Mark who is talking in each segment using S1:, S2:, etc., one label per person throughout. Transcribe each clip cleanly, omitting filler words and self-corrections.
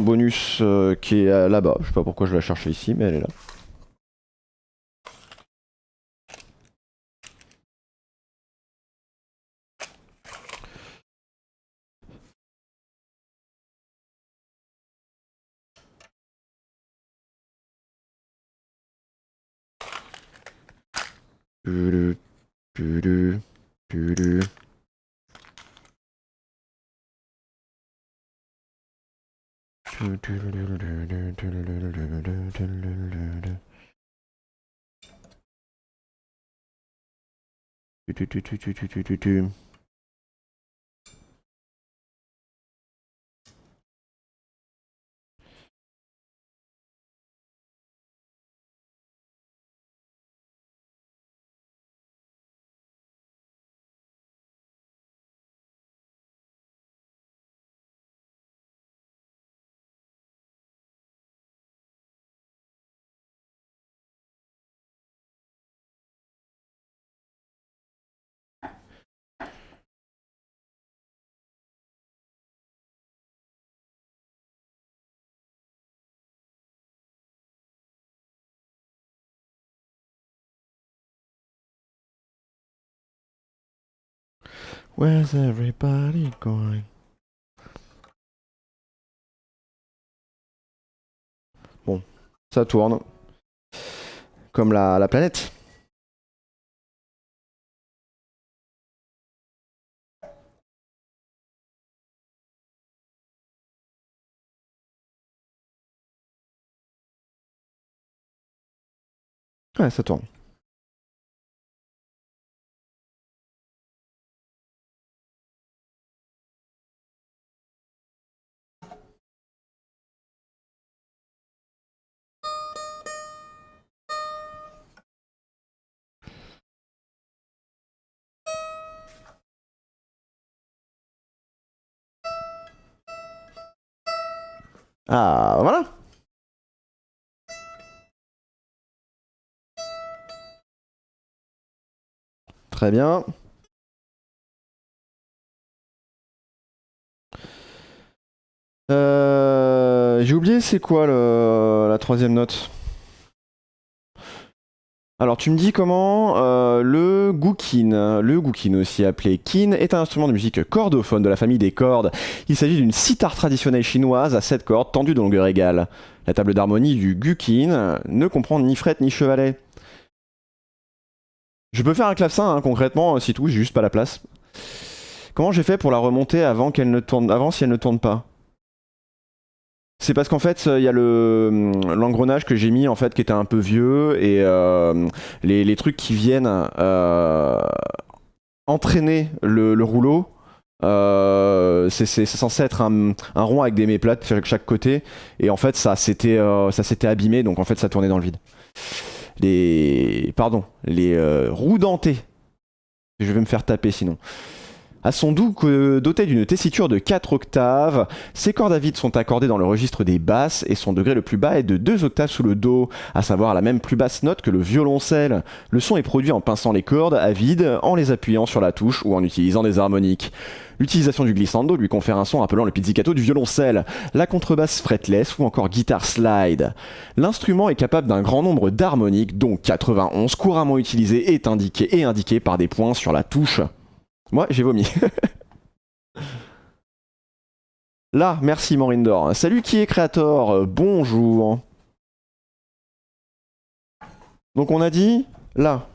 S1: bonus qui est là-bas. Je sais pas pourquoi je vais la chercher ici, mais elle est là. Pulu, pulu, pulu. Where's everybody going? Bon, ça tourne. Comme la planète. Ouais, ça tourne. Ah, voilà. Très bien. J'ai oublié c'est quoi la troisième note. Alors tu me dis comment le gukin aussi appelé kin, est un instrument de musique cordophone de la famille des cordes. Il s'agit d'une sitar traditionnelle chinoise à 7 cordes tendues de longueur égale. La table d'harmonie du gukin ne comprend ni fret ni chevalet. Je peux faire un clavecin concrètement, si tout, j'ai juste pas la place. Comment j'ai fait pour la remonter avant qu'elle ne tourne, avant si elle ne tourne pas? C'est parce qu'en fait, il y a l'engrenage que j'ai mis en fait qui était un peu vieux et les trucs qui viennent entraîner le rouleau. C'est censé être un rond avec des méplates sur chaque côté et en fait ça s'était abîmé donc en fait ça tournait dans le vide. Les roues dentées. Je vais me faire taper sinon. À son doté d'une tessiture de 4 octaves, ces cordes à vide sont accordées dans le registre des basses et son degré le plus bas est de 2 octaves sous le Do, à savoir la même plus basse note que le violoncelle. Le son est produit en pinçant les cordes à vide, en les appuyant sur la touche ou en utilisant des harmoniques. L'utilisation du glissando lui confère un son rappelant le pizzicato du violoncelle, la contrebasse fretless ou encore guitare slide. L'instrument est capable d'un grand nombre d'harmoniques, dont 91 couramment utilisées et indiquées par des points sur la touche. Moi, j'ai vomi. Là, merci Morindor. Salut qui est Creator, bonjour. Donc on a dit là.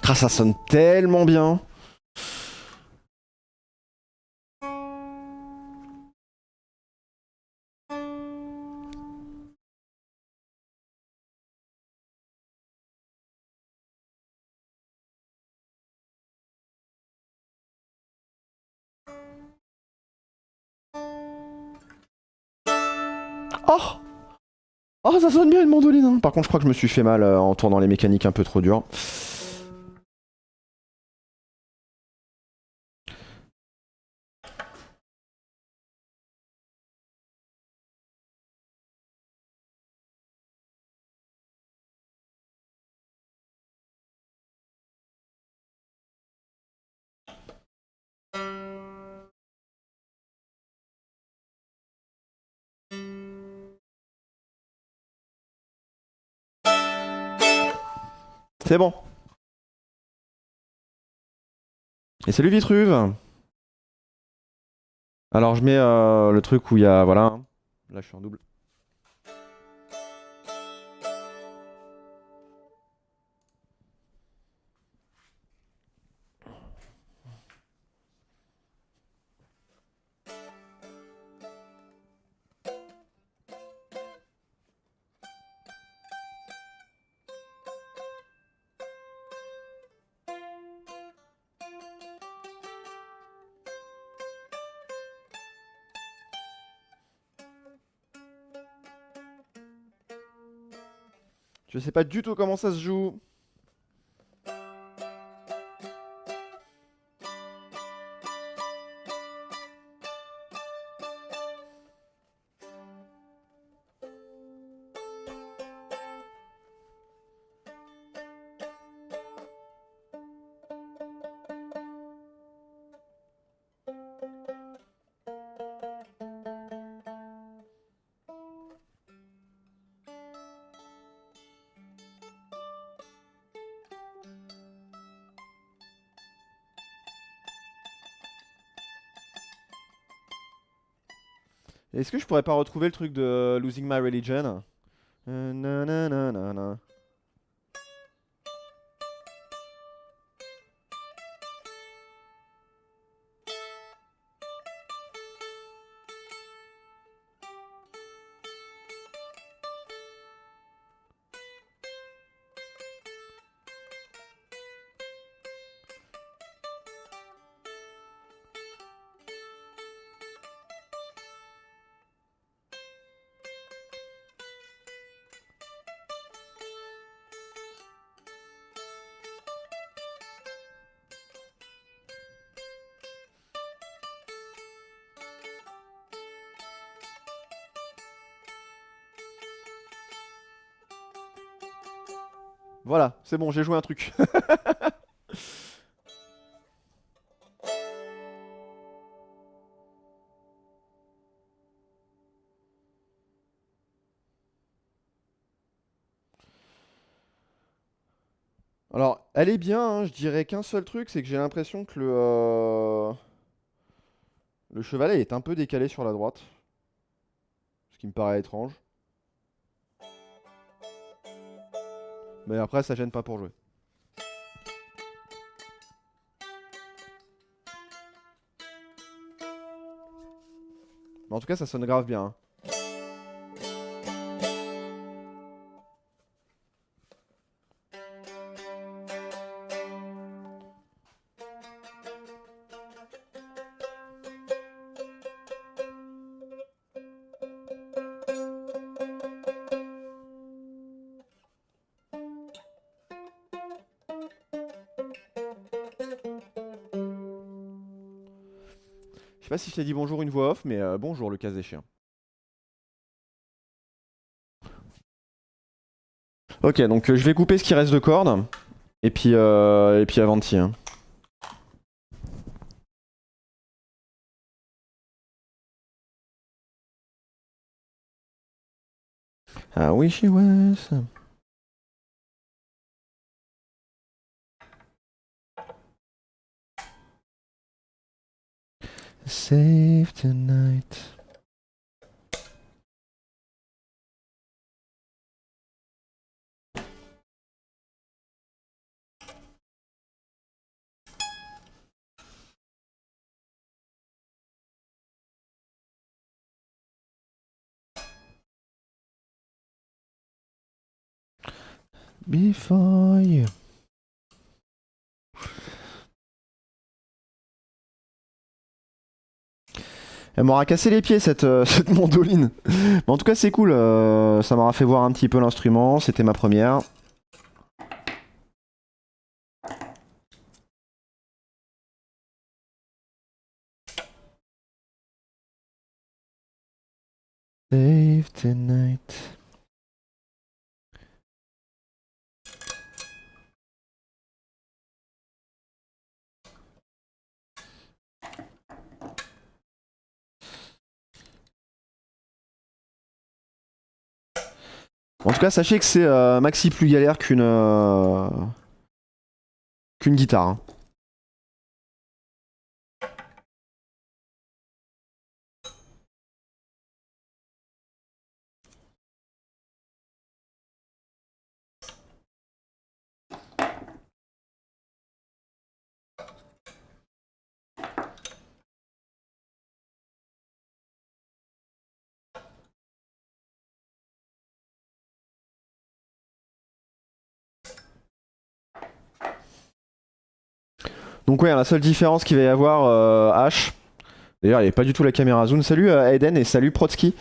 S1: Ah, ça sonne tellement bien. Oh! Oh, ça sonne bien une mandoline, hein. Par contre, je crois que je me suis fait mal en tournant les mécaniques un peu trop dures. C'est bon. Et salut Vitruve. Alors je mets le truc où il y a... Voilà. Hein. Là je suis en double. Je sais pas du tout comment ça se joue. Est-ce que je pourrais pas retrouver le truc de Losing My Religion? Nananana. Voilà, c'est bon, j'ai joué un truc. Alors, elle est bien, hein, je dirais qu'un seul truc, c'est que j'ai l'impression que le chevalet est un peu décalé sur la droite. Ce qui me paraît étrange. Mais après, ça gêne pas pour jouer. Mais en tout cas, ça sonne grave bien. Hein. Je sais pas si je t'ai dit bonjour une voix off, mais bonjour le cas échéant. Ok, donc je vais couper ce qui reste de cordes. Et puis Avanti. Hein. I wish it was. Save tonight. Before you. Elle m'aura cassé les pieds cette, cette mandoline. Mais en tout cas c'est cool, ça m'aura fait voir un petit peu l'instrument, c'était ma première. Save tonight. En tout cas, sachez que c'est maxi plus galère qu'une guitare. Hein. Donc ouais, la seule différence qu'il va y avoir, H. D'ailleurs, il n'y avait pas du tout la caméra zoom. Salut Eden et salut Protsky.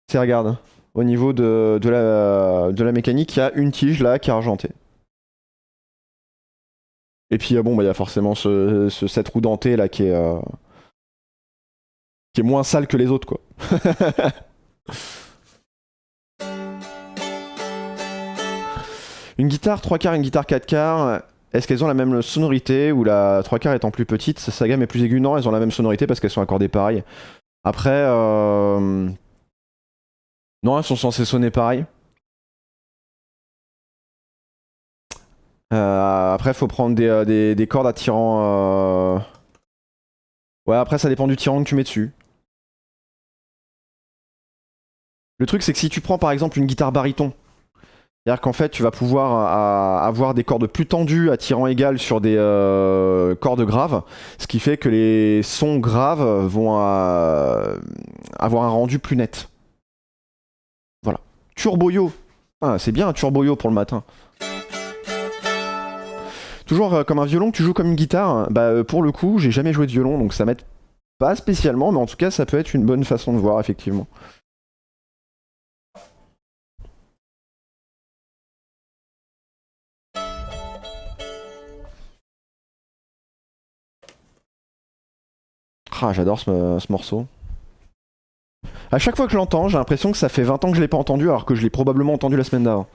S1: C'est regarde, au niveau de la mécanique, il y a une tige là qui est argentée. Et puis bon, bah, il y a forcément cette roue dentée là qui est moins sale que les autres quoi. Une guitare 3 quarts, une guitare 4 quarts, est-ce qu'elles ont la même sonorité ou la 3 quarts étant plus petite, sa gamme est plus aiguë? Non, elles ont la même sonorité parce qu'elles sont accordées pareil. Après, non, elles sont censées sonner pareil. Après, faut prendre des cordes attirant. Ouais, après, ça dépend du tirant que tu mets dessus. Le truc, c'est que si tu prends par exemple une guitare baryton, c'est-à-dire qu'en fait, tu vas pouvoir avoir des cordes plus tendues à tirant égal sur des cordes graves, ce qui fait que les sons graves vont avoir un rendu plus net. Voilà. Turboyo. Ah, c'est bien un turboyo pour le matin. Toujours comme un violon que tu joues comme une guitare, bah pour le coup, j'ai jamais joué de violon, donc ça m'aide pas spécialement, mais en tout cas, ça peut être une bonne façon de voir, effectivement. Ah, j'adore ce morceau. À chaque fois que je l'entends, j'ai l'impression que ça fait 20 ans que je l'ai pas entendu, alors que je l'ai probablement entendu la semaine d'avant.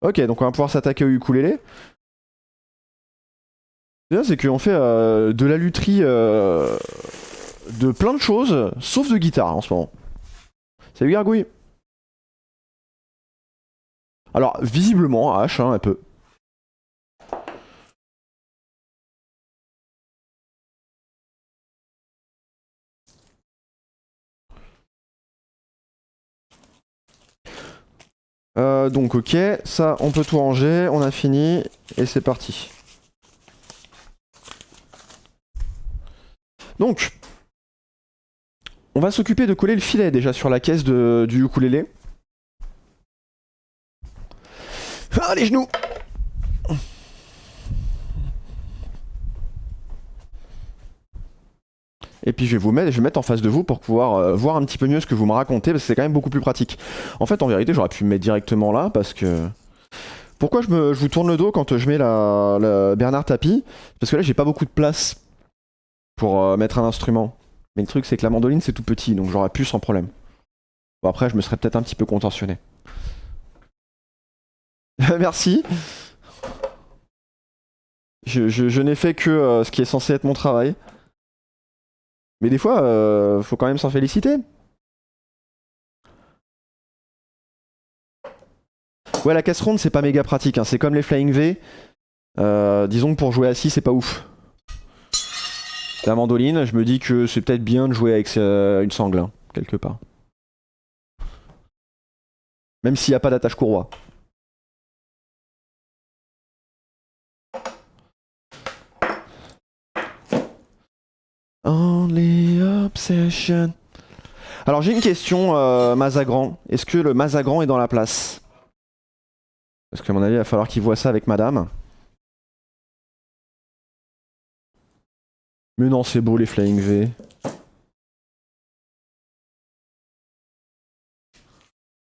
S1: Ok, donc on va pouvoir s'attaquer au ukulélé. Déjà, c'est qu'on fait de la lutherie de plein de choses, sauf de guitare en ce moment. Salut Gargouille. Alors, visiblement, H, hein, elle peut. Donc ok, ça on peut tout ranger, on a fini, et c'est parti. Donc, on va s'occuper de coller le filet déjà sur la caisse du ukulélé. Ah, les genoux! Et puis je vais mettre en face de vous pour pouvoir voir un petit peu mieux ce que vous me racontez, parce que c'est quand même beaucoup plus pratique. En fait, en vérité, j'aurais pu me mettre directement là, parce que... Pourquoi je vous tourne le dos quand je mets la Bernard Tapie? Parce que là, j'ai pas beaucoup de place pour mettre un instrument. Mais le truc, c'est que la mandoline, c'est tout petit, donc j'aurais pu sans problème. Bon, après, je me serais peut-être un petit peu contorsionné. Merci. Je n'ai fait que ce qui est censé être mon travail. Mais des fois, faut quand même s'en féliciter. Ouais, la caisse ronde, c'est pas méga pratique. Hein. C'est comme les Flying V. Disons que pour jouer assis, c'est pas ouf. La mandoline, je me dis que c'est peut-être bien de jouer avec une sangle, hein, quelque part. Même s'il n'y a pas d'attache courroie. Only obsession. Alors j'ai une question, Mazagran. Est-ce que le Mazagran est dans la place? Parce qu'à mon avis, il va falloir qu'il voit ça avec madame. Mais non, c'est beau les Flying V.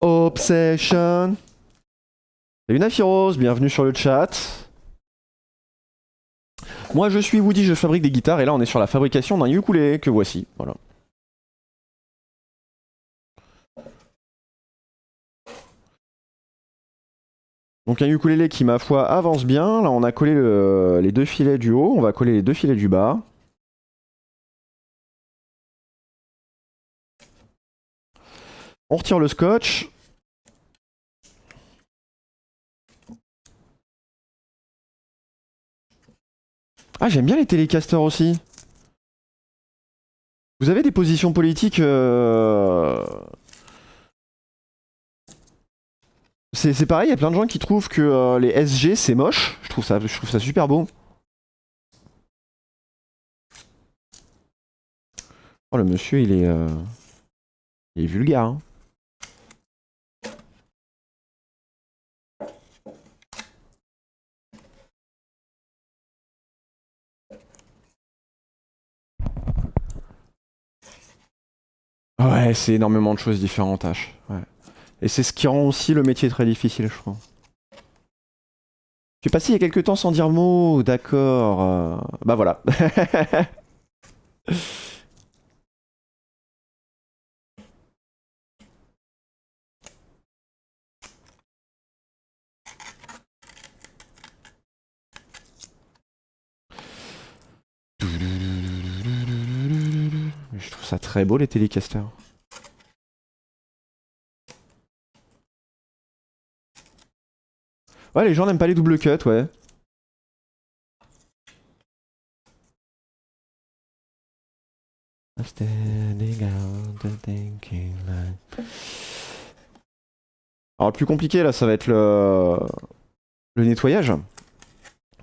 S1: Obsession. Salut Naphiros, bienvenue sur le chat. Moi je suis Woody, je fabrique des guitares et là on est sur la fabrication d'un ukulélé que voici. Voilà. Donc un ukulélé qui ma foi avance bien. Là on a collé les deux filets du haut, on va coller les deux filets du bas. On retire le scotch. Ah j'aime bien les télécasters aussi. Vous avez des positions politiques C'est pareil, il y a plein de gens qui trouvent que les SG c'est moche. Je trouve ça super beau. Oh le monsieur il est vulgaire. Hein. Ouais, c'est énormément de choses différentes, H. Ouais. Et c'est ce qui rend aussi le métier très difficile, je crois. Je suis passé il y a quelques temps sans dire mot, d'accord. Bah voilà. Je trouve ça très beau les télécasters. Ouais, les gens n'aiment pas les double cuts, ouais. Alors le plus compliqué là, ça va être le nettoyage.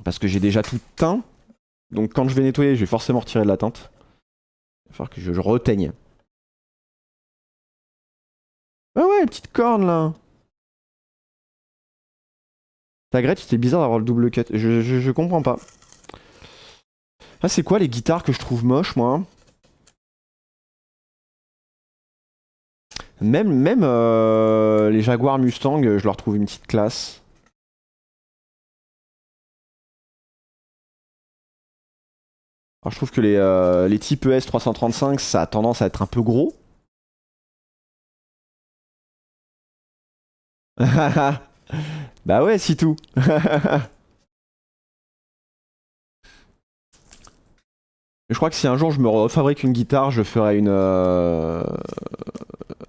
S1: Parce que j'ai déjà tout teint. Donc quand je vais nettoyer, je vais forcément retirer de la teinte. Il va falloir que je reteigne. Ah ouais, petite corne là. Tagrette, c'était bizarre d'avoir le double cut. Je comprends pas. Ah, c'est quoi les guitares que je trouve moches, moi? Même les Jaguar Mustang, je leur trouve une petite classe. Alors, je trouve que les types ES 335, ça a tendance à être un peu gros. Bah ouais, c'est tout. Je crois que si un jour je me refabrique une guitare, je ferai une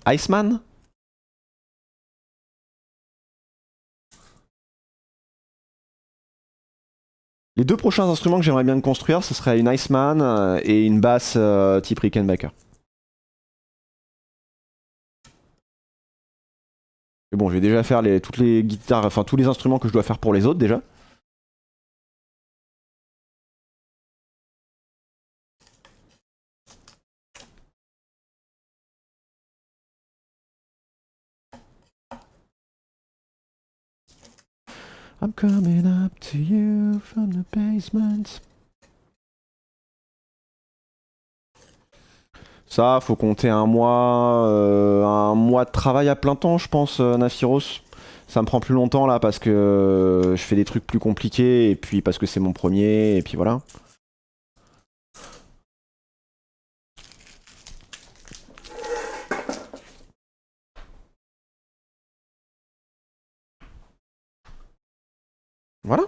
S1: Iceman. Les deux prochains instruments que j'aimerais bien construire, ce serait une Iceman et une basse type Rickenbacker. Mais bon, je vais déjà faire toutes les guitares, enfin tous les instruments que je dois faire pour les autres déjà. I'm coming up to you from the basement. Ça, faut compter un mois de travail à plein temps, je pense, Naphiros. Ça me prend plus longtemps là parce que je fais des trucs plus compliqués et puis parce que c'est mon premier et puis voilà. Voilà.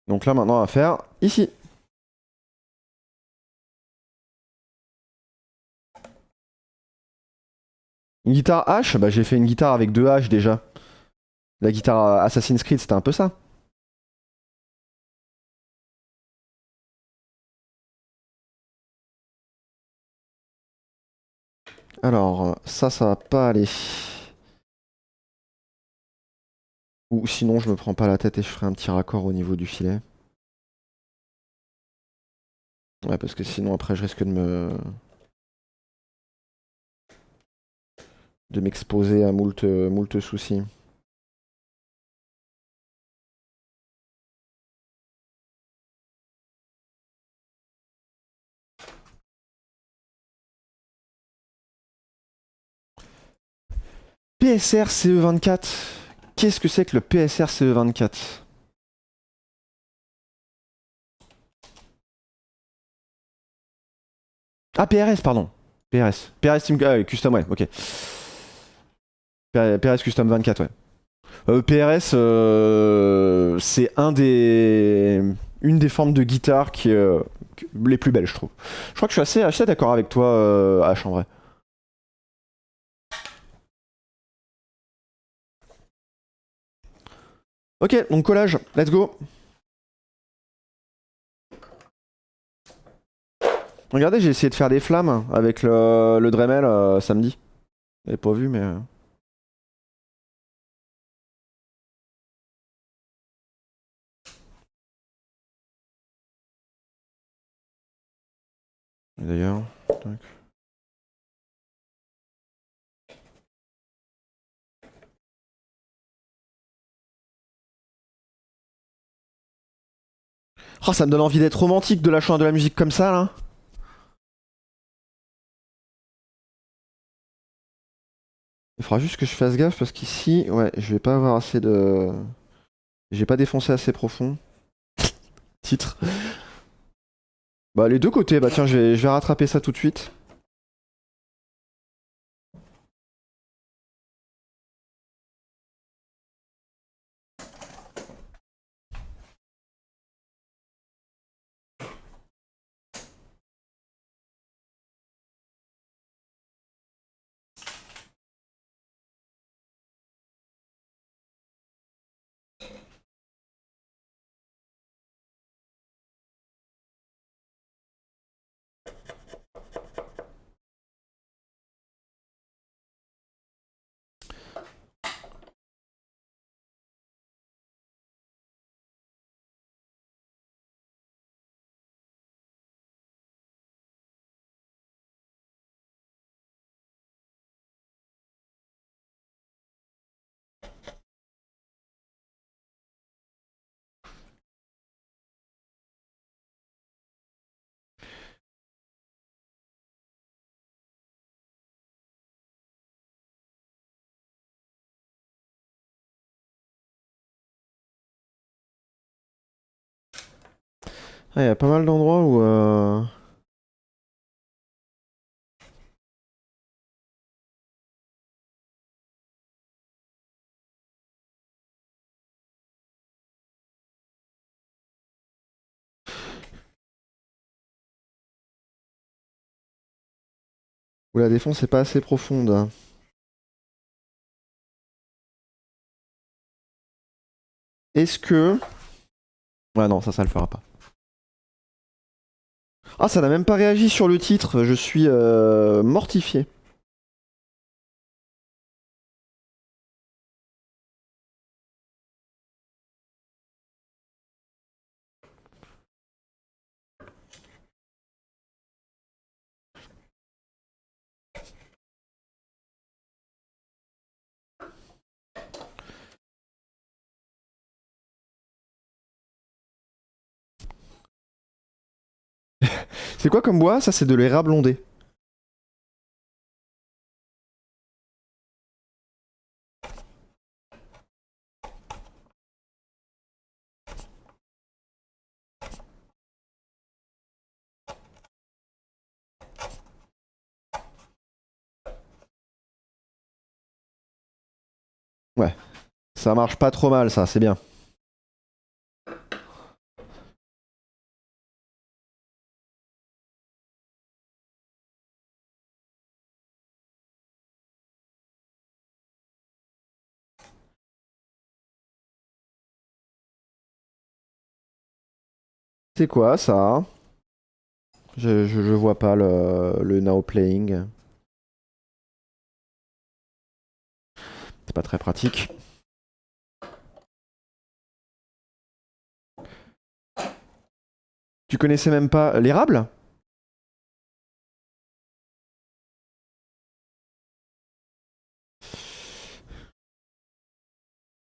S1: Donc là maintenant on va faire ici. Une guitare H, bah j'ai fait une guitare avec deux H déjà. La guitare Assassin's Creed c'était un peu ça. Alors ça va pas aller. Ou sinon je me prends pas la tête et je ferai un petit raccord au niveau du filet. Ouais parce que sinon après je risque de de m'exposer à moult soucis. PSR CE24. Qu'est-ce que c'est que le PSR CE24? Ah, PRS, pardon. PRS. PRS Team Custom, ouais, ok. PRS Custom 24, ouais. PRS, c'est une des formes de guitare qui est les plus belles, je trouve. Je crois que je suis assez d'accord avec toi, H, en vrai. Ok, donc collage, let's go. Regardez, j'ai essayé de faire des flammes avec le Dremel samedi. Vous n'avez pas vu, mais... D'ailleurs... tac. Oh, ça me donne envie d'être romantique de lâcher de la musique comme ça, là. Il faudra juste que je fasse gaffe parce qu'ici, ouais, je vais pas avoir assez de... J'ai pas défoncé assez profond. Titre. Bah les deux côtés, bah tiens, je vais rattraper ça tout de suite. Ah, y a pas mal d'endroits où... où la défense est pas assez profonde. Est-ce que... Ouais non, ça le fera pas. Ah, ça n'a même pas réagi sur le titre, je suis mortifié. C'est quoi comme bois? Ça, c'est de l'érable blondé. Ouais, ça marche pas trop mal, ça, c'est bien. C'est quoi, ça? Je vois pas le now playing. C'est pas très pratique. Tu connaissais même pas l'érable?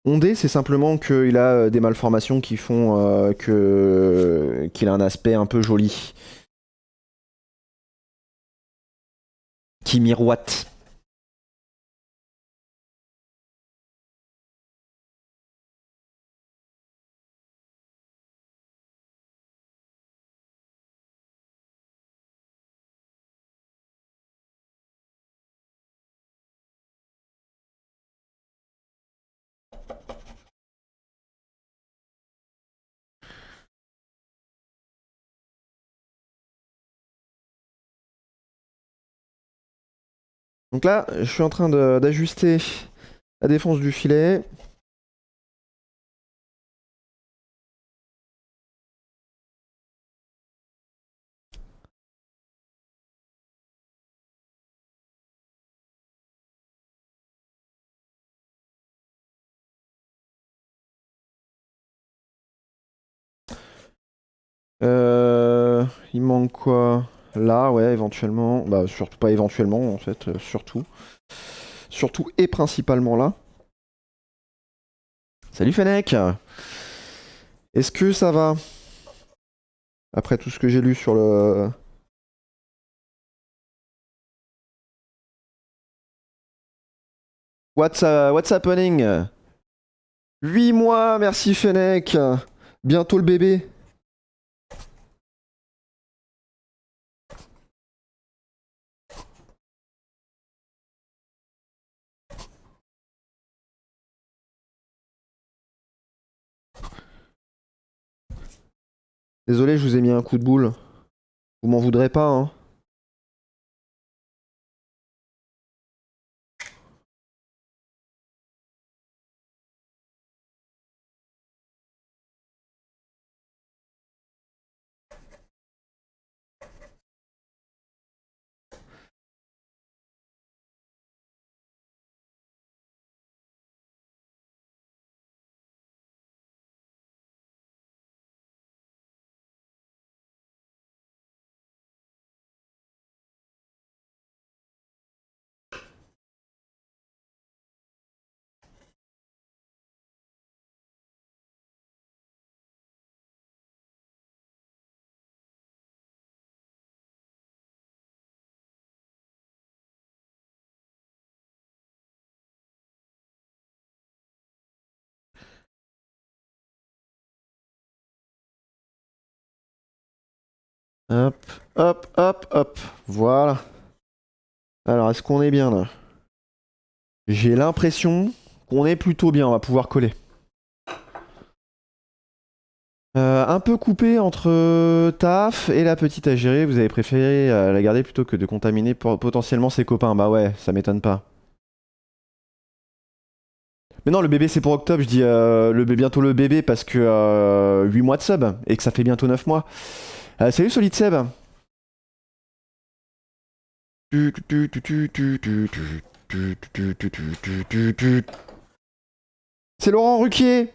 S1: Ondé, c'est simplement qu'il a des malformations qui font qu'il a un aspect un peu joli. Qui miroite. Donc là, je suis en train d'ajuster la défense du filet. Il manque quoi? Là, ouais, éventuellement. Bah, surtout pas éventuellement, en fait, surtout. Surtout et principalement là. Salut Fennec! Est-ce que ça va? Après tout ce que j'ai lu sur le... What's happening? 8 mois, merci Fennec! Bientôt le bébé. Désolé, je vous ai mis un coup de boule. Vous m'en voudrez pas, hein? Hop, hop, hop, hop. Voilà. Alors, est-ce qu'on est bien là? J'ai l'impression qu'on est plutôt bien, on va pouvoir coller. Un peu coupé entre taf et la petite à gérer, vous avez préféré la garder plutôt que de contaminer potentiellement ses copains. Bah ouais, ça m'étonne pas. Mais non, le bébé c'est pour octobre, je dis bientôt le bébé parce que 8 mois de sub et que ça fait bientôt 9 mois. Salut Solid Seb. C'est Laurent Ruquier.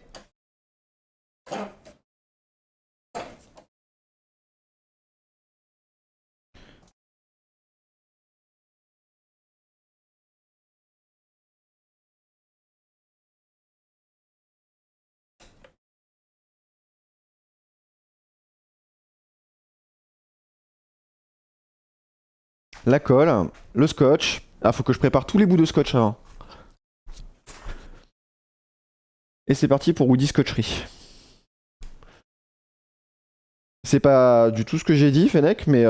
S1: La colle, le scotch. Ah, faut que je prépare tous les bouts de scotch avant. Et c'est parti pour Woody Scotchery. C'est pas du tout ce que j'ai dit, Fennec, mais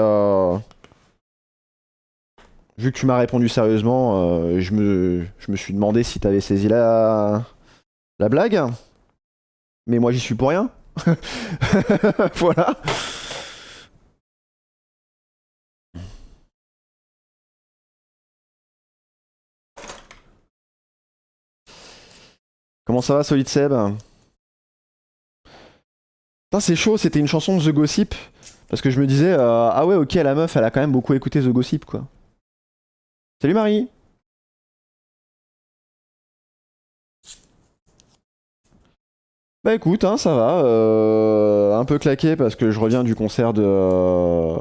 S1: vu que tu m'as répondu sérieusement, je me suis demandé si t'avais saisi la blague. Mais moi, j'y suis pour rien. Voilà. Comment ça va, Solid Seb? Putain, c'est chaud, c'était une chanson de The Gossip. Parce que je me disais, ah ouais, ok, la meuf, elle a quand même beaucoup écouté The Gossip, quoi. Salut Marie! Bah écoute, hein, ça va. Un peu claqué parce que je reviens du concert de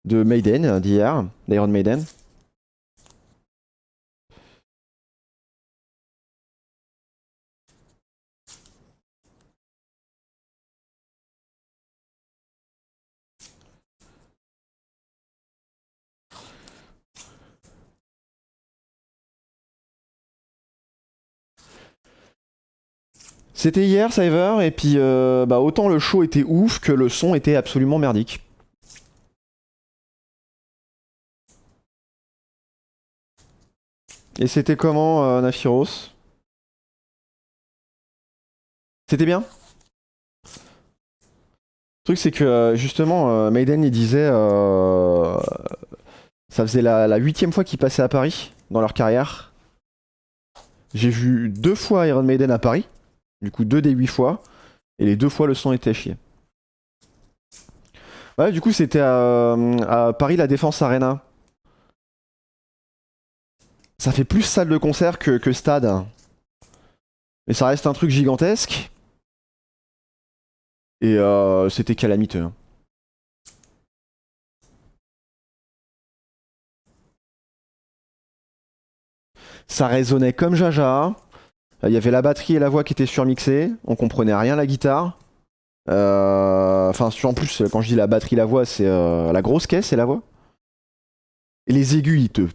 S1: Maiden d'hier, d'Iron Maiden. C'était hier, Cyver, et puis bah, autant le show était ouf que le son était absolument merdique. Et c'était comment, Nafiros? C'était bien? Le truc, c'est que justement, Maiden, il disait. Ça faisait la 8e fois qu'ils passaient à Paris dans leur carrière. J'ai vu 2 fois Iron Maiden à Paris. Du coup, 2 des 8 fois. Et les 2 fois, le son était à chier. Ouais, du coup, c'était à Paris, la Défense Arena. Ça fait plus salle de concert que stade. Mais ça reste un truc gigantesque. Et c'était calamiteux, hein. Ça résonnait comme Jaja. Il y avait la batterie et la voix qui étaient surmixées. On comprenait rien à la guitare. Enfin, en plus, quand je dis la batterie, la voix, c'est la grosse caisse et la voix. Et les aigus, ils te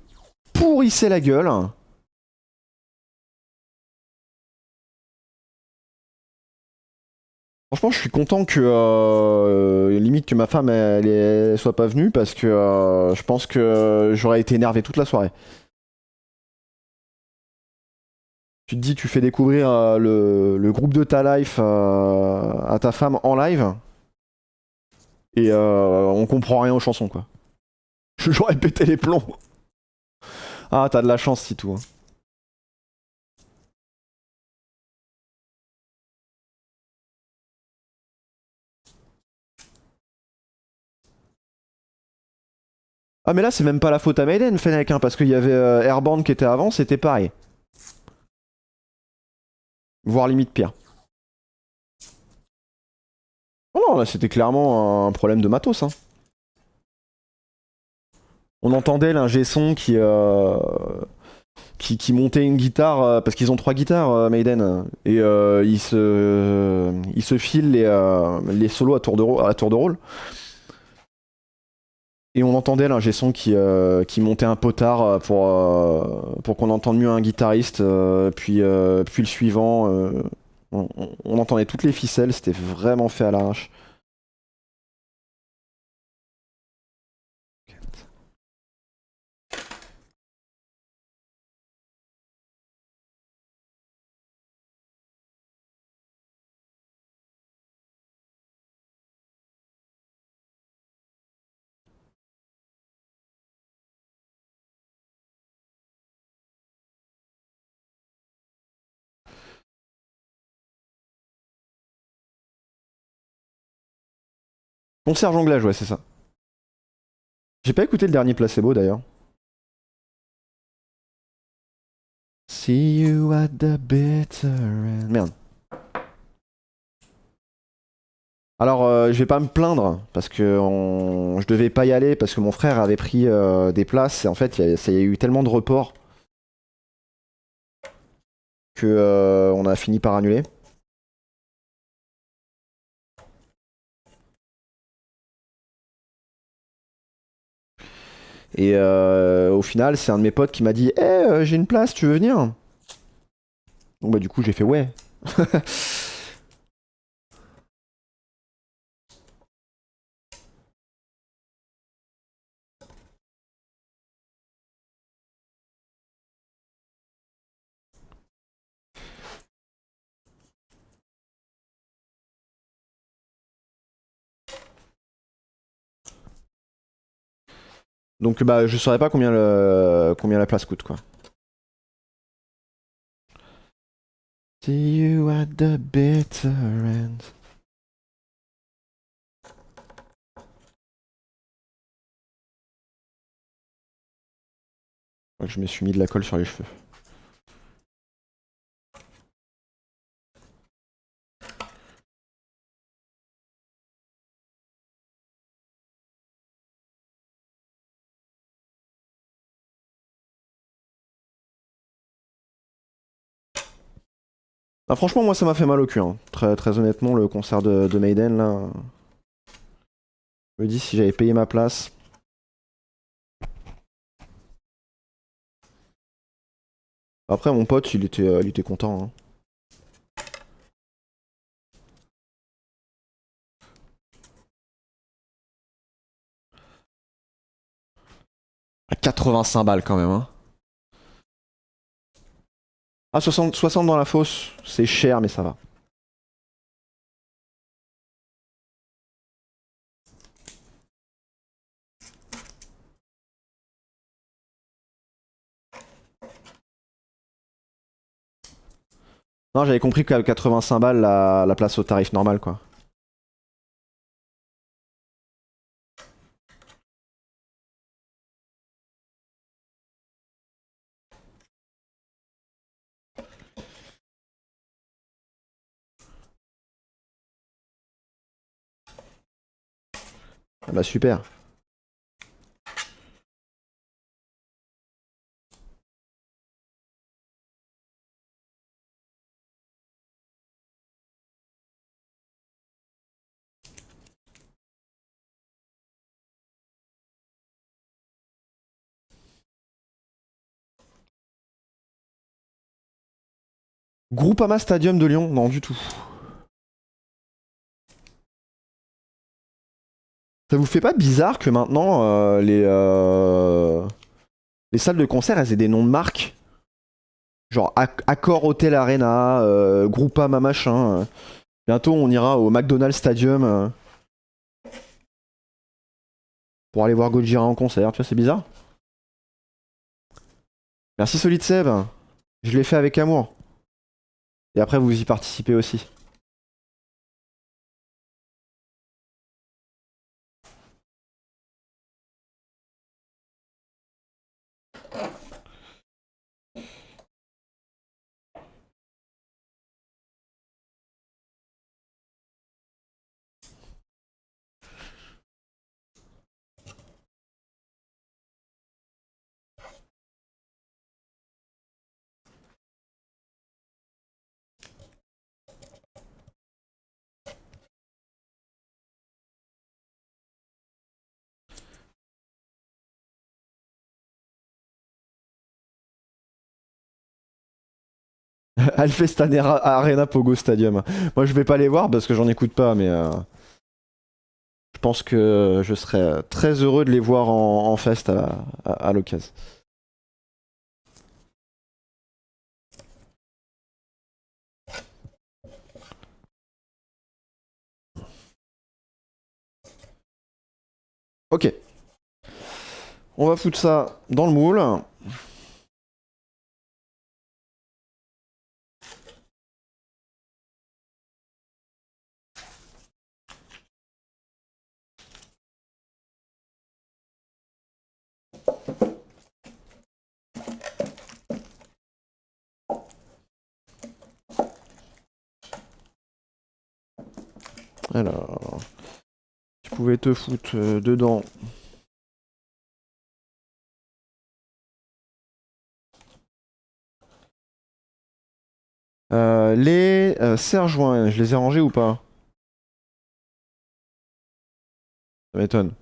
S1: pourrissaient la gueule. Franchement, je suis content que limite que ma femme elle soit pas venue parce que je pense que j'aurais été énervé toute la soirée. Tu te dis, tu fais découvrir le groupe de ta life à ta femme en live et on comprend rien aux chansons quoi. J'aurais pété les plombs. Ah, t'as de la chance, si tout, hein. Ah, mais là, c'est même pas la faute à Maiden, Fennec, hein, parce qu'il y avait Airborne qui était avant, c'était pareil. Voire limite pire. Oh non, là, c'était clairement un problème de matos, hein. On entendait l'ingé son qui montait une guitare, parce qu'ils ont 3 guitares, Maiden, et ils se filent les solos à tour de rôle. Et on entendait l'ingé son qui montait un potard pour qu'on entende mieux un guitariste, puis le suivant. On entendait toutes les ficelles, c'était vraiment fait à l'arrache. Concert jonglage, ouais, c'est ça. J'ai pas écouté le dernier Placebo d'ailleurs. See you at the bitter end. Merde. Alors, je vais pas me plaindre parce que je devais pas y aller parce que mon frère avait pris des places et en fait, il y a eu tellement de reports que on a fini par annuler. Et au final, c'est un de mes potes qui m'a dit, j'ai une place, tu veux venir? Donc bah du coup, j'ai fait ouais. Donc bah je saurais pas combien la place coûte quoi. See you at the bitter end. Je me suis mis de la colle sur les cheveux. Ah, franchement, moi ça m'a fait mal au cul, hein. Très honnêtement, le concert de Maiden là. Je me dis si j'avais payé ma place. Après, mon pote, il était content, hein. 85 balles quand même. Hein. Ah, 60 dans la fosse, c'est cher, mais ça va. Non, j'avais compris qu'à 85 balles, la place au tarif normal, quoi. Ah bah super. Groupama Stadium de Lyon, non du tout. Ça vous fait pas bizarre que maintenant les salles de concert elles aient des noms de marques? Genre Accor Hotel Arena, Groupama machin. Bientôt on ira au McDonald's Stadium pour aller voir Gojira en concert, tu vois, c'est bizarre. Merci Solid Seb, je l'ai fait avec amour. Et après vous y participez aussi. Alfestanera Arena Pogo Stadium. Moi je vais pas les voir parce que j'en écoute pas, mais je pense que je serais très heureux de les voir en fest à l'occasion. Ok. On va foutre ça dans le moule. Alors, tu pouvais te foutre dedans. Les serre-joints, je les ai rangés ou pas? Ça m'étonne.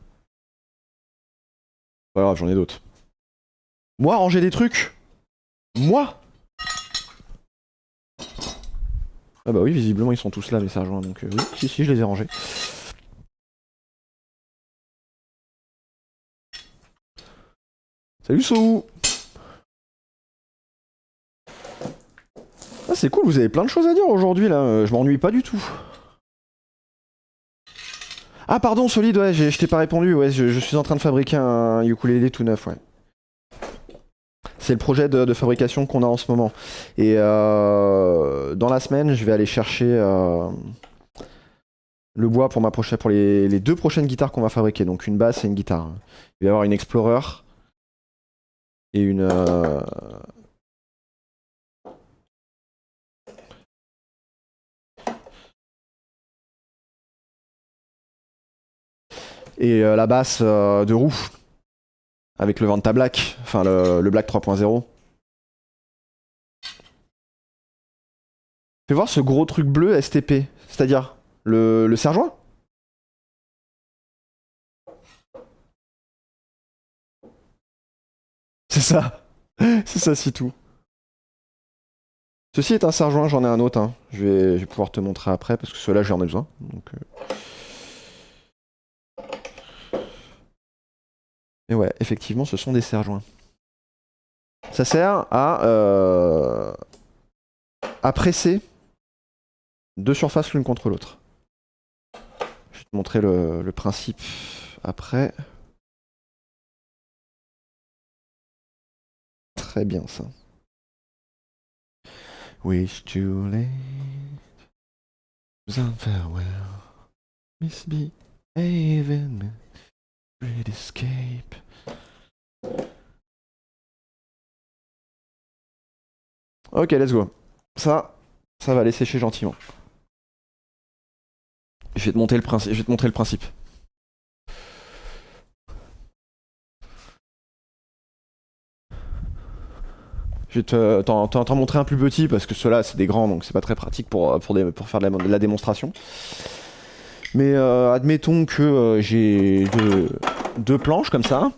S1: Pas grave, j'en ai d'autres. Moi, ranger des trucs? Moi? Ah bah oui, visiblement ils sont tous là, les serre-joints, donc oui, si, je les ai rangés. Salut Sou. Ah c'est cool, vous avez plein de choses à dire aujourd'hui là, je m'ennuie pas du tout. Ah pardon Solide, ouais, je t'ai pas répondu, ouais, je suis en train de fabriquer un ukulélé tout neuf, ouais. C'est le projet de fabrication qu'on a en ce moment. Et dans la semaine, je vais aller chercher le bois pour, pour les deux prochaines guitares qu'on va fabriquer. Donc une basse et une guitare. Il va y avoir une Explorer et une... et la basse de roue avec le Vanta Black, enfin le Black 3.0. Fais voir ce gros truc bleu STP, c'est-à-dire le serre-joint. C'est ça, c'est ça, c'est tout. Ceci est un serre-joint, j'en ai un autre. Hein. Je vais pouvoir te montrer après parce que ceux-là j'en ai besoin. Donc, Et ouais, effectivement, ce sont des serre-joints. Ça sert à presser deux surfaces l'une contre l'autre. Je vais te montrer le principe après. Très bien ça. Wish too late. Farewell. Misbehaving. Great escape. Ok, let's go. Ça va aller sécher gentiment. Je vais te montrer le principe. Je vais t'en montrer un plus petit parce que ceux-là c'est des grands donc c'est pas très pratique pour faire de la démonstration. Mais admettons que j'ai deux planches comme ça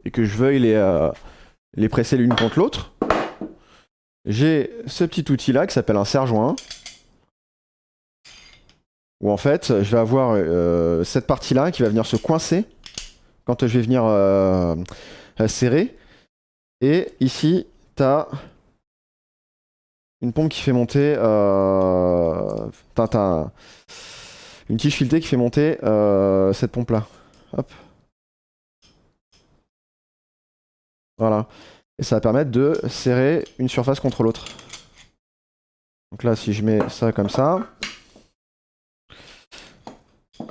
S1: et que je veuille les presser l'une contre l'autre. J'ai ce petit outil là qui s'appelle un serre-joint où en fait je vais avoir cette partie là qui va venir se coincer quand je vais venir serrer. Et ici, t'as une pompe qui fait monter. T'as une tige filetée qui fait monter cette pompe-là. Hop. Voilà. Et ça va permettre de serrer une surface contre l'autre. Donc là, si je mets ça comme ça. Ça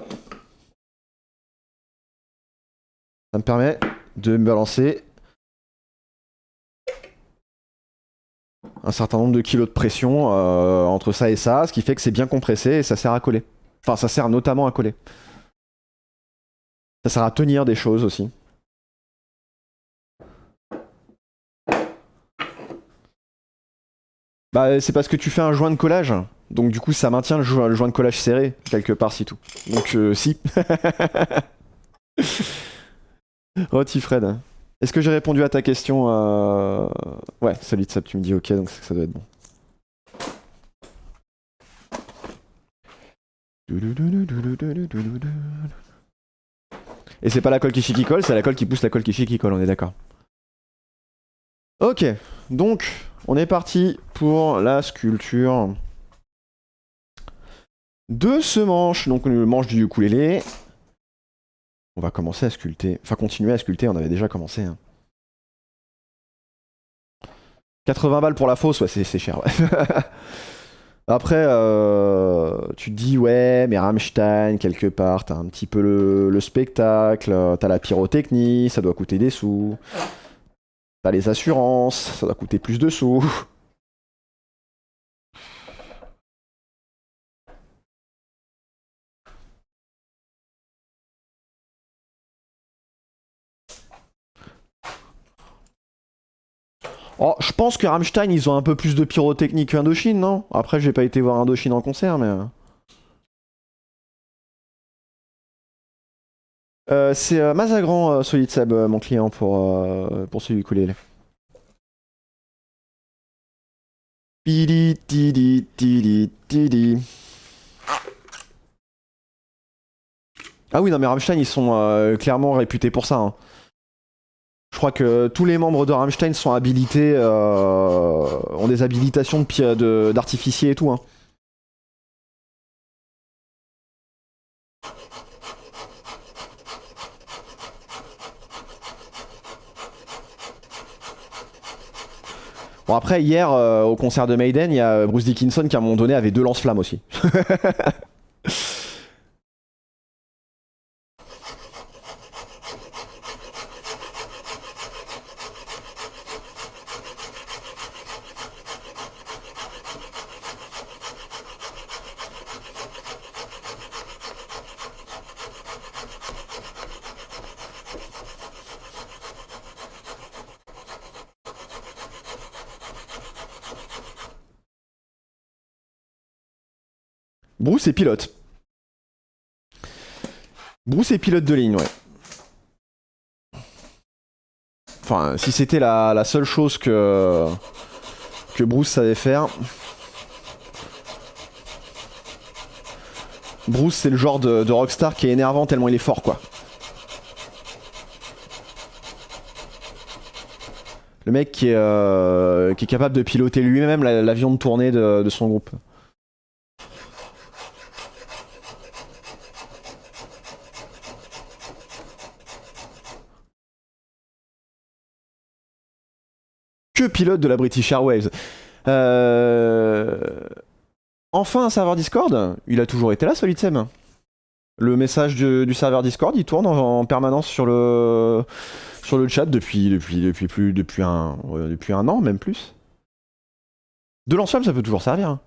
S1: me permet de me balancer un certain nombre de kilos de pression entre ça et ça, ce qui fait que c'est bien compressé et ça sert à coller. Enfin, ça sert notamment à coller. Ça sert à tenir des choses aussi. Bah, c'est parce que tu fais un joint de collage. Donc du coup, ça maintient le joint de collage serré, quelque part, si tout. Donc si. Roti Fred. Est-ce que j'ai répondu à ta question Ouais, Solid Sub, tu me dis ok, donc c'est que ça doit être bon. Et c'est pas la colle Kishi qui colle, c'est la colle qui pousse la colle Kishi qui colle, on est d'accord. Ok, donc on est parti pour la sculpture de ce manche, donc le manche du ukulélé. On va commencer à sculpter, enfin continuer à sculpter, on avait déjà commencé. Hein. 80 balles pour la fausse, ouais, c'est cher. Ouais. Après, tu te dis, ouais, mais Rammstein, quelque part, t'as un petit peu le spectacle, t'as la pyrotechnie, ça doit coûter des sous. T'as les assurances, ça doit coûter plus de sous. Oh, je pense que Rammstein, ils ont un peu plus de pyrotechnie qu'Indochine, non? Après, j'ai pas été voir Indochine en concert, mais... c'est Mazagran, Solid Seb, mon client, pour ce ukulélé. Pidi, tidi, tidi, tidi. Ah oui, non, mais Rammstein, ils sont clairement réputés pour ça. Hein. Je crois que tous les membres de Rammstein sont habilités, ont des habilitations d'artificier et tout. Hein. Bon après hier au concert de Maiden, il y a Bruce Dickinson qui à un moment donné avait 2 lance-flammes aussi. Bruce est pilote. Bruce est pilote de ligne, ouais. Enfin, si c'était la seule chose que Bruce savait faire. Bruce, c'est le genre de rockstar qui est énervant tellement il est fort, quoi. Le mec qui est capable de piloter lui-même l'avion de tournée de son groupe. Que pilote de la British Airways. Enfin un serveur Discord. Il a toujours été là, Solid Seb. Le message du serveur Discord, il tourne en permanence sur le chat depuis un an, même plus. De l'ensemble, ça peut toujours servir. Hein.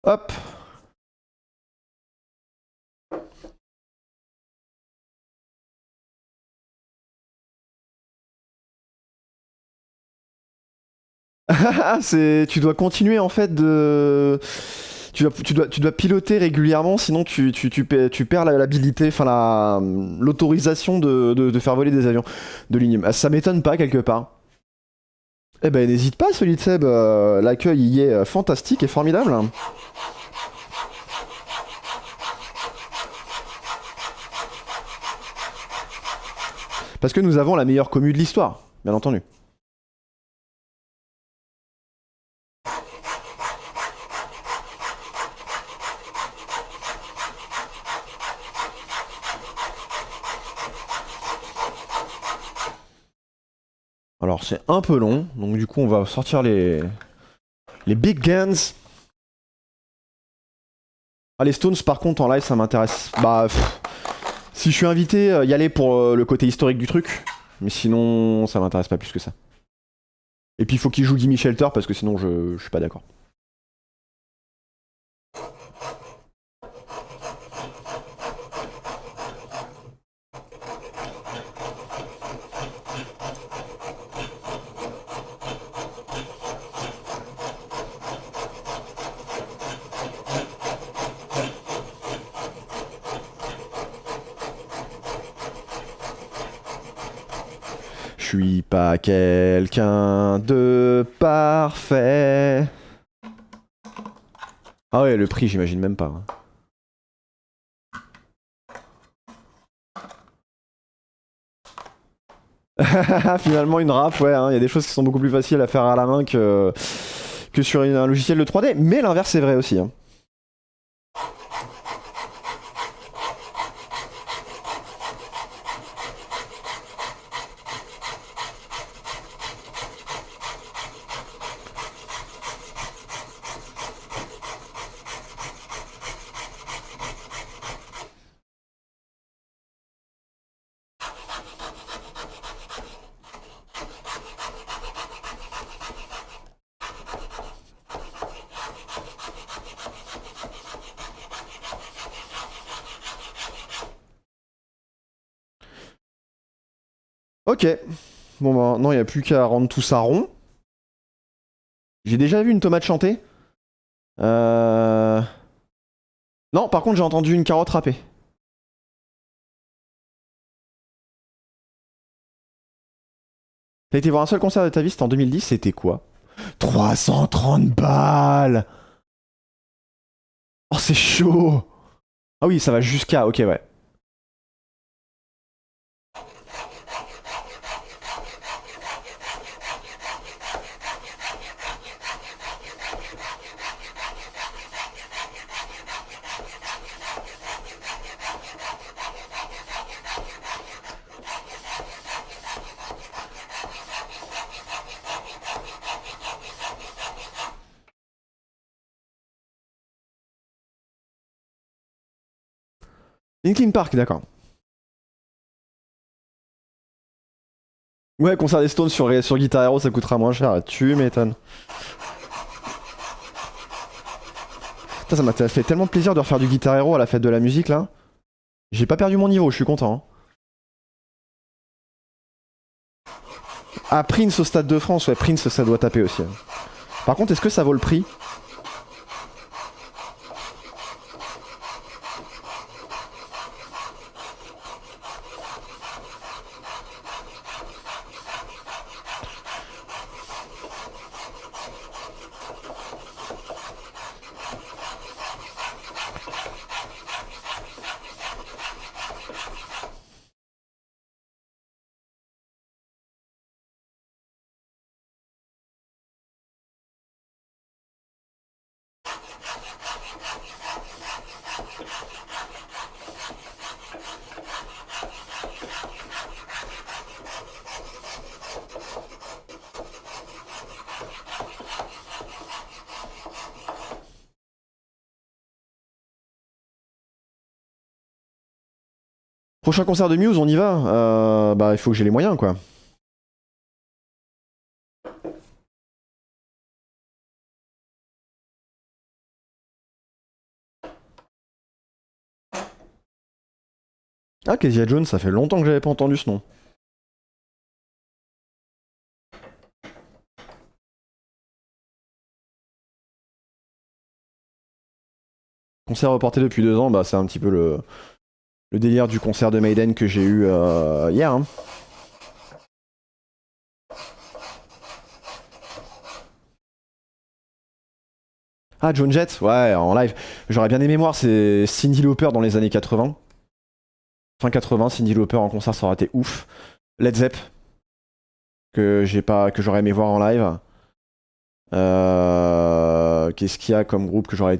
S1: Hop. Tu dois continuer en fait de... Tu dois piloter régulièrement, sinon tu perds l'habilité, enfin l'autorisation de faire voler des avions de ligne. Ça m'étonne pas quelque part. Eh ben n'hésite pas, Solid Seb, l'accueil y est fantastique et formidable. Parce que nous avons la meilleure commu de l'histoire, bien entendu. Alors c'est un peu long, donc du coup on va sortir les big guns. Ah les Stones par contre en live ça m'intéresse. Bah si je suis invité, y aller pour le côté historique du truc. Mais sinon ça m'intéresse pas plus que ça. Et puis il faut qu'il joue Gimme Shelter parce que sinon je suis pas d'accord. Je suis pas quelqu'un de parfait. Ah ouais, le prix, j'imagine même pas. Finalement, une rap, ouais, il y a des choses qui sont beaucoup plus faciles à faire à la main que sur un logiciel de 3D, mais l'inverse est vrai aussi. Hein. Ok. Bon bah non, il n'y a plus qu'à rendre tout ça rond. J'ai déjà vu une tomate chanter. Non, par contre j'ai entendu une carotte râpée. T'as été voir un seul concert de ta vie, c'était en 2010, c'était quoi? 330 balles. Oh c'est chaud. Ah oui, ça va jusqu'à... Ok, ouais. Linkin Park, d'accord. Ouais, concert des Stones sur Guitar Hero, ça coûtera moins cher. Tu m'étonnes. Putain, ça m'a fait tellement plaisir de refaire du Guitar Hero à la fête de la musique là. J'ai pas perdu mon niveau, je suis content. Hein. Ah, Prince au Stade de France, ouais, Prince ça doit taper aussi. Hein. Par contre, est-ce que ça vaut le prix? Prochain concert de Muse, on y va. Bah, il faut que j'ai les moyens, quoi. Ah, Kezia Jones, ça fait longtemps que j'avais pas entendu ce nom. Concert reporté depuis 2 ans, bah, c'est un petit peu le délire du concert de Maiden que j'ai eu hier. Hein. Ah, Joan Jett, ouais, en live. J'aurais bien aimé voir, c'est Cyndi Lauper dans les années 80. Fin 80, Cyndi Lauper en concert, ça aurait été ouf. Led Zepp, que j'aurais aimé voir en live. Qu'est-ce qu'il y a comme groupe que j'aurais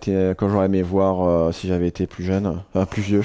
S1: aimé voir si j'avais été plus jeune, enfin plus vieux.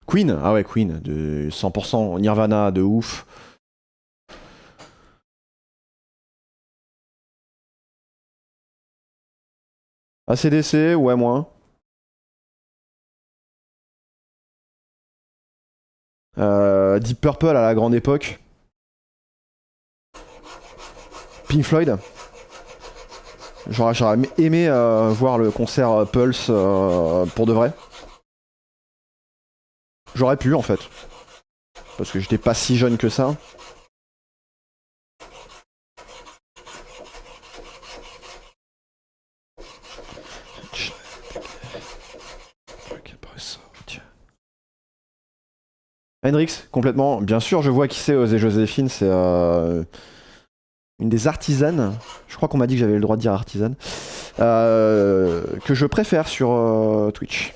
S1: Queen, ah ouais, Queen, de 100%, Nirvana, de ouf. ACDC, ouais, moins. Deep Purple à la grande époque. Pink Floyd. J'aurais aimé voir le concert Pulse pour de vrai. J'aurais pu en fait. Parce que j'étais pas si jeune que ça. Hendrix, complètement. Bien sûr, je vois qui c'est, Osée Joséphine. C'est une des artisanes. Je crois qu'on m'a dit que j'avais le droit de dire artisane. Que je préfère sur Twitch.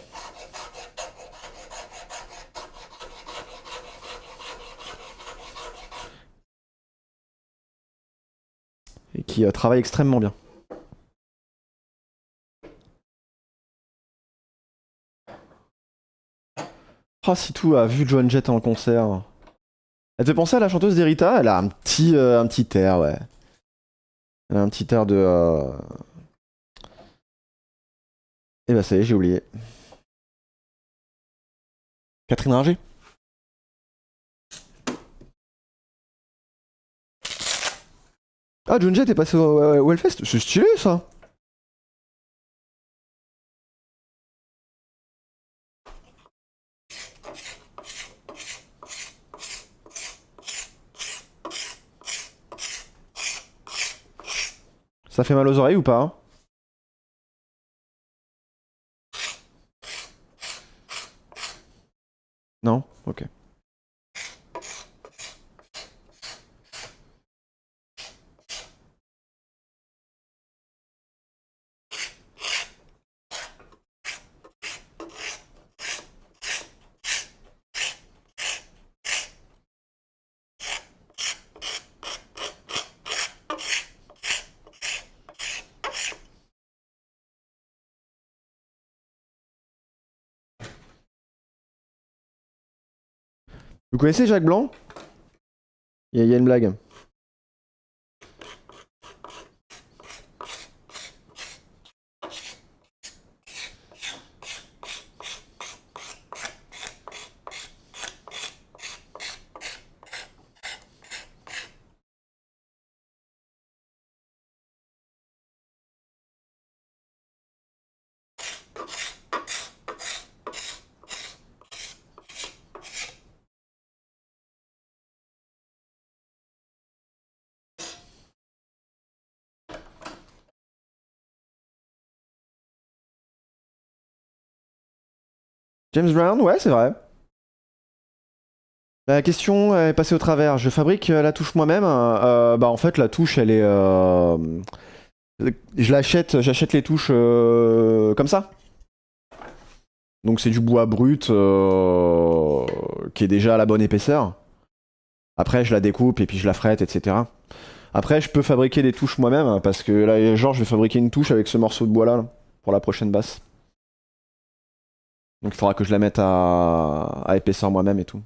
S1: Et qui travaille extrêmement bien. Oh, si tout a vu Joan Jett en concert. Elle te fait penser à la chanteuse d'Erita. Elle a un petit air, ouais. Elle a un petit air de. Eh bah, ça y est, j'ai oublié. Catherine Ringer. Ah, Joan Jett est passé au Hellfest. C'est stylé ça. Ça fait mal aux oreilles ou pas? Hein? Non? Ok. Vous connaissez Jacques Blanc? Il y a une blague. James Brown, ouais, c'est vrai. La question est passée au travers. Je fabrique la touche moi-même. Bah en fait la touche elle est, j'achète les touches comme ça. Donc c'est du bois brut qui est déjà à la bonne épaisseur. Après je la découpe et puis je la frette, etc. Après je peux fabriquer des touches moi-même hein, parce que là genre je vais fabriquer une touche avec ce morceau de bois là pour la prochaine basse. Donc il faudra que je la mette à épaisseur moi-même et tout.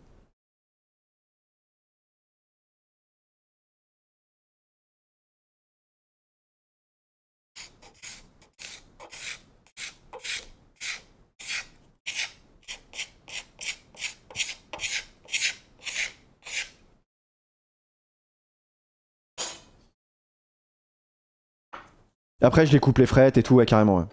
S1: Après je découpe les frettes et tout, ouais, carrément. Ouais.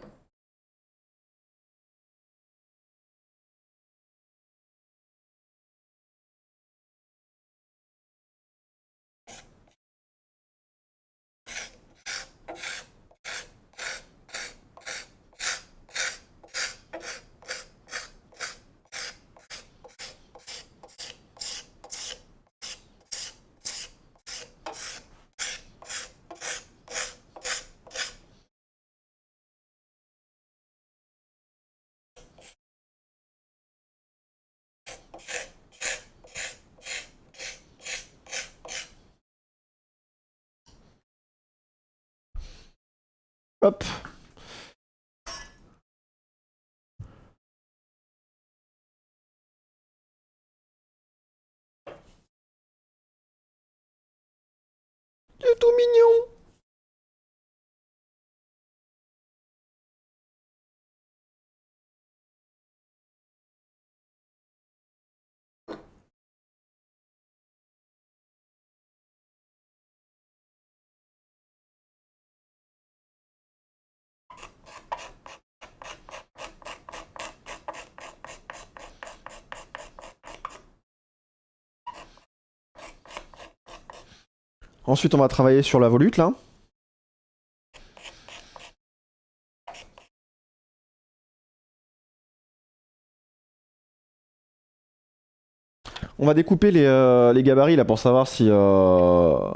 S1: Hop. C'est tout mignon. Ensuite on va travailler sur la volute là. On va découper les gabarits là pour savoir si le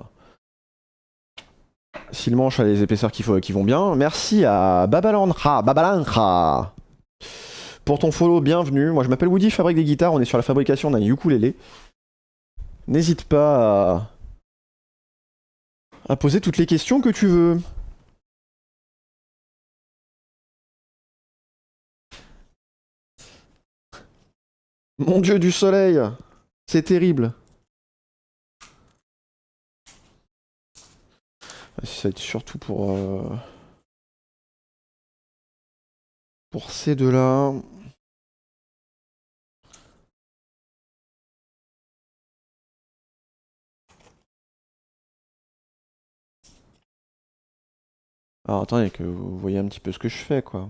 S1: manche a les épaisseurs qui vont bien. Merci à Babalancha pour ton follow, bienvenue. Moi je m'appelle Woody, fabrique des guitares, on est sur la fabrication d'un ukulélé. N'hésite pas à poser toutes les questions que tu veux. Mon dieu du soleil, c'est terrible. Ça va être surtout pour ces deux-là. Alors attendez que vous voyez un petit peu ce que je fais quoi.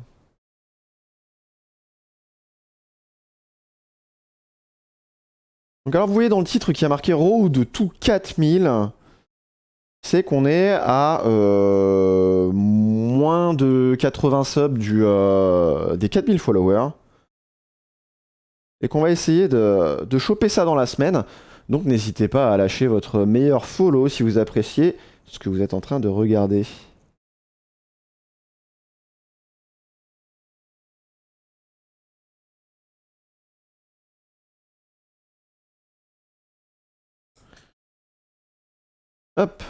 S1: Donc alors vous voyez dans le titre qui a marqué Road to 4000, c'est qu'on est à moins de 80 subs des 4000 followers. Et qu'on va essayer de choper ça dans la semaine. Donc n'hésitez pas à lâcher votre meilleur follow si vous appréciez ce que vous êtes en train de regarder. Hop.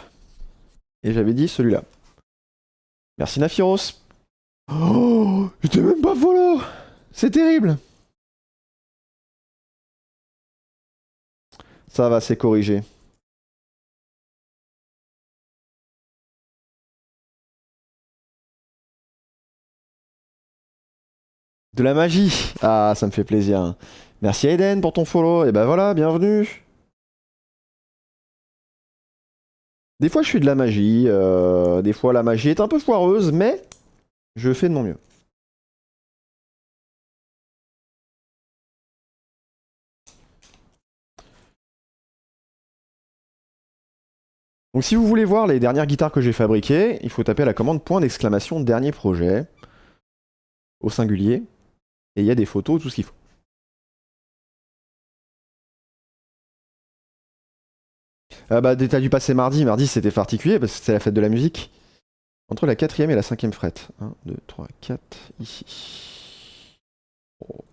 S1: Et j'avais dit celui-là. Merci Nafiros. Oh, j'étais même pas follow. C'est terrible. Ça va, c'est corrigé. De la magie. Ah, ça me fait plaisir. Merci à Eden pour ton follow. Et ben voilà, bienvenue. Des fois, je suis de la magie. Des fois, la magie est un peu foireuse, mais je fais de mon mieux. Donc si vous voulez voir les dernières guitares que j'ai fabriquées, il faut taper la commande point d'exclamation dernier projet au singulier et il y a des photos, tout ce qu'il faut. Ah bah t'as dû passer mardi, mardi c'était particulier parce que c'était la fête de la musique. Entre la quatrième et la cinquième frette. 1, 2, 3, 4, ici. Oh.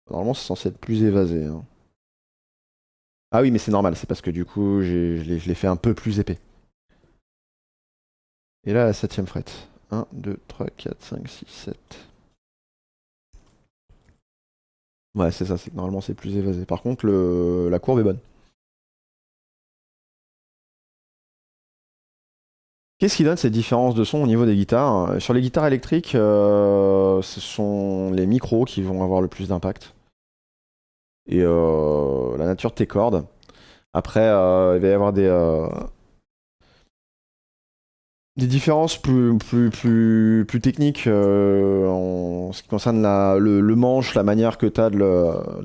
S1: Normalement c'est censé être plus évasé. Hein. Ah oui mais c'est normal, c'est parce que du coup je l'ai fait un peu plus épais. Et là la septième frette. 1, 2, 3, 4, 5, 6, 7. Ouais c'est ça, normalement c'est plus évasé. Par contre la courbe est bonne. Qu'est-ce qui donne cette différence de son au niveau des guitares? Sur les guitares électriques, ce sont les micros qui vont avoir le plus d'impact. Et la nature de tes cordes. Après, il va y avoir des différences plus techniques en ce qui concerne le manche, la manière que tu as de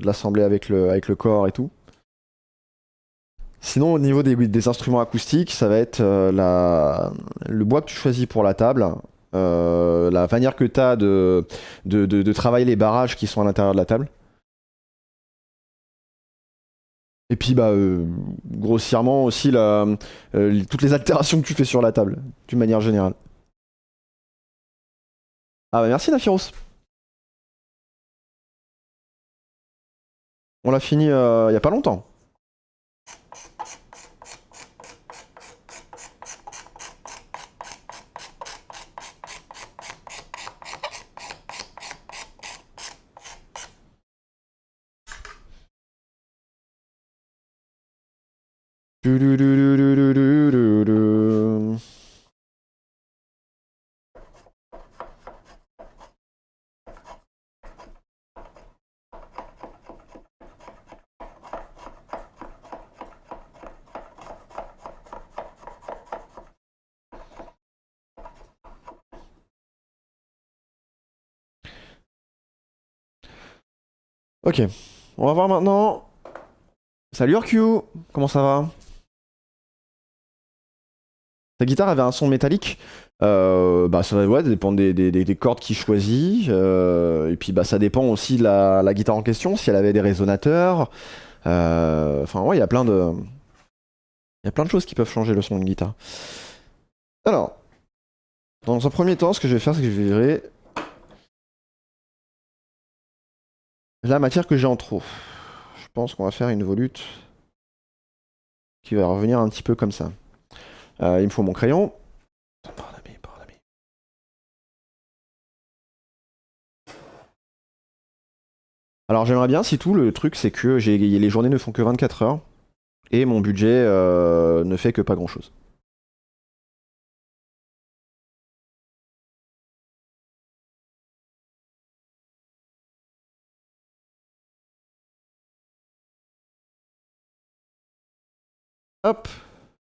S1: l'assembler avec le corps et tout. Sinon, au niveau des instruments acoustiques, ça va être le bois que tu choisis pour la table, la manière que tu as de travailler les barrages qui sont à l'intérieur de la table. Et puis, bah, grossièrement aussi, toutes les altérations que tu fais sur la table, d'une manière générale. Ah bah merci Nafiros. On l'a fini il y a pas longtemps. Ok, on va voir maintenant. Salut Urku, comment ça va? Ta guitare avait un son métallique. Bah ça va ouais, dépendre des cordes qu'il choisit. Et puis bah ça dépend aussi de la guitare en question, si elle avait des résonateurs. Enfin ouais, il y a plein de choses qui peuvent changer le son d'une guitare. Alors, dans un premier temps, ce que je vais faire, c'est que je vais virer la matière que j'ai en trop. Je pense qu'on va faire une volute qui va revenir un petit peu comme ça. Il me faut mon crayon. Alors j'aimerais bien, si tout, le truc c'est que les journées ne font que 24 heures et mon budget ne fait que pas grand chose. Hop,